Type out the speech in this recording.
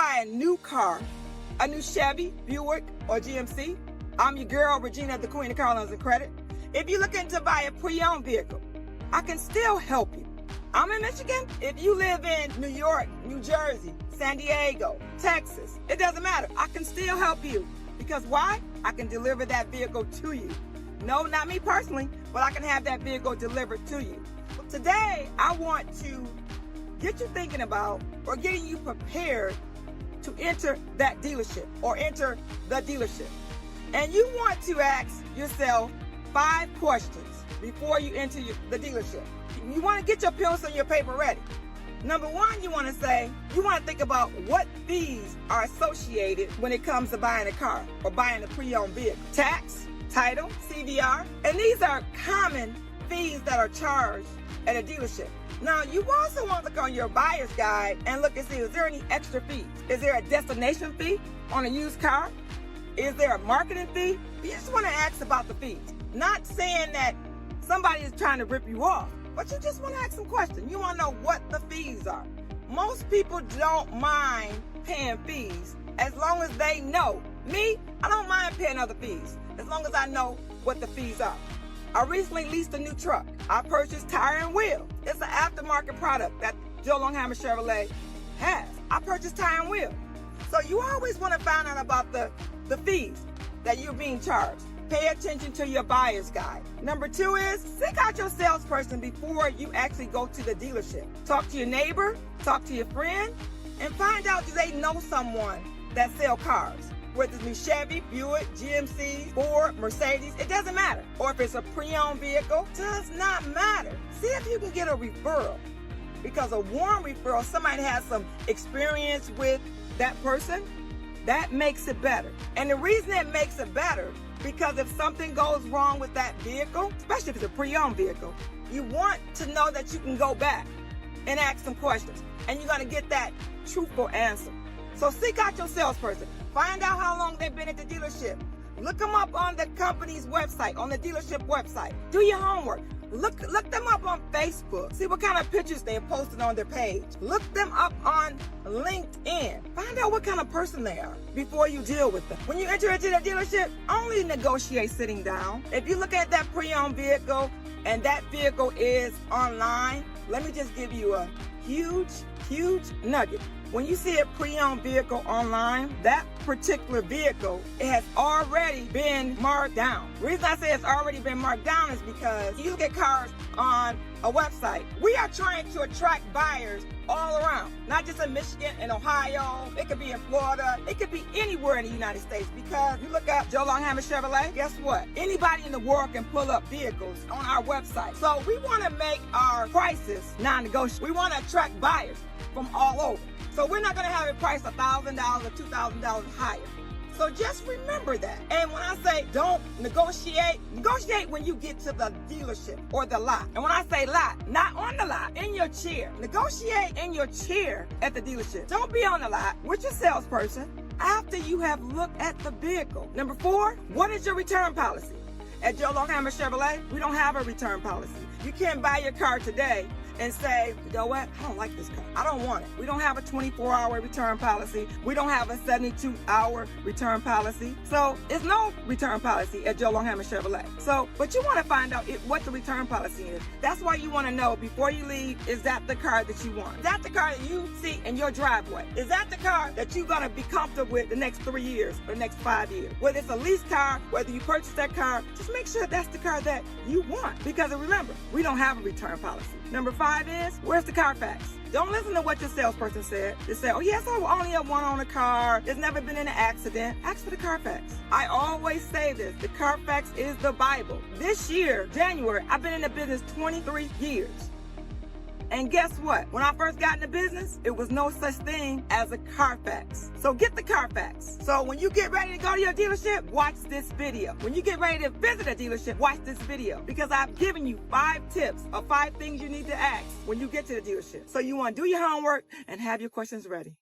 buy a new car, a new Chevy, Buick, or GMC, I'm your girl, Regina, the Queen of Car Loans and Credit. If you're looking to buy a pre-owned vehicle, I can still help you. I'm in Michigan. If you live in New York, New Jersey, San Diego, Texas, it doesn't matter. I can still help you. Because why? I can deliver that vehicle to you. No, not me personally, but I can have that vehicle delivered to you. Today, I want to get you thinking about or getting you prepared to enter that dealership or enter the dealership. And you want to ask yourself 5 questions before you enter the dealership. You want to get your pencil and your paper ready. Number 1, you want to think about what fees are associated when it comes to buying a car or buying a pre-owned vehicle. Tax, title, CVR, and these are common fees that are charged at a dealership. Now, you also want to look on your buyer's guide and look and see, is there any extra fees? Is there a destination fee on a used car? Is there a marketing fee? You just want to ask about the fees. Not saying that somebody is trying to rip you off, but you just want to ask some questions. You want to know what the fees are. Most people don't mind paying fees as long as they know. Me, I don't mind paying other fees as long as I know what the fees are. I recently leased a new truck. I purchased tire and wheel. It's an aftermarket product that Joe Longhammer Chevrolet has. I purchased tire and wheel. So you always want to find out about the fees that you're being charged. Pay attention to your buyer's guide. Number 2 is seek out your salesperson before you actually go to the dealership. Talk to your neighbor, talk to your friend, and find out, do they know someone that sells cars? Whether it's new Chevy, Buick, GMC, Ford, Mercedes, it doesn't matter. Or if it's a pre-owned vehicle, does not matter. See if you can get a referral. Because a warm referral, somebody has some experience with that person, that makes it better. And the reason it makes it better, because if something goes wrong with that vehicle, especially if it's a pre-owned vehicle, you want to know that you can go back and ask some questions. And you're going to get that truthful answer. So seek out your salesperson. Find out how long they've been at the dealership. Look them up on the company's website, on the dealership website. Do your homework. Look them up on Facebook. See what kind of pictures they're posting on their page. Look them up on LinkedIn. Find out what kind of person they are before you deal with them. When you enter into the dealership, only negotiate sitting down. If you look at that pre-owned vehicle and that vehicle is online, let me just give you a huge nugget. When you see a pre-owned vehicle online, that particular vehicle, it has already been marked down. The reason I say it's already been marked down is because you look at cars on a website. We are trying to attract buyers all around, not just in Michigan and Ohio. It could be in Florida. It could be anywhere in the United States, because you look up Joe Longhammer Chevrolet, guess what? Anybody in the world can pull up vehicles on our website. So we want to make our prices non-negotiable. We want to attract buyers from all over. So we're not going to have it priced $1,000 or $2,000 higher. So just remember that. And when I say don't negotiate when you get to the dealership or the lot. And when I say lot, not on the lot, in your chair. Negotiate in your chair at the dealership. Don't be on the lot with your salesperson after you have looked at the vehicle. Number 4, what is your return policy? At Joe Longhammer Chevrolet, we don't have a return policy. You can't buy your car today and say, you know what, I don't like this car. I don't want it. We don't have a 24-hour return policy. We don't have a 72-hour return policy. So it's no return policy at Joe Longhammer Chevrolet. So, but you want to find out what the return policy is. That's why you want to know before you leave, is that the car that you want? Is that the car that you see in your driveway? Is that the car that you're going to be comfortable with the next 3 years or the next 5 years? Whether it's a lease car, whether you purchase that car, just make sure that's the car that you want. Because remember, we don't have a return policy. Number 5 is, where's the Carfax? Don't listen to what your salesperson said. They say, oh yes, I only have one on a car. There's never been an accident. Ask for the Carfax. I always say this, the Carfax is the Bible. This year, January, I've been in the business 23 years. And guess what? When I first got into business, it was no such thing as a Carfax. So get the Carfax. So when you get ready to go to your dealership, watch this video. When you get ready to visit a dealership, watch this video. Because I've given you 5 tips or 5 things you need to ask when you get to the dealership. So you want to do your homework and have your questions ready.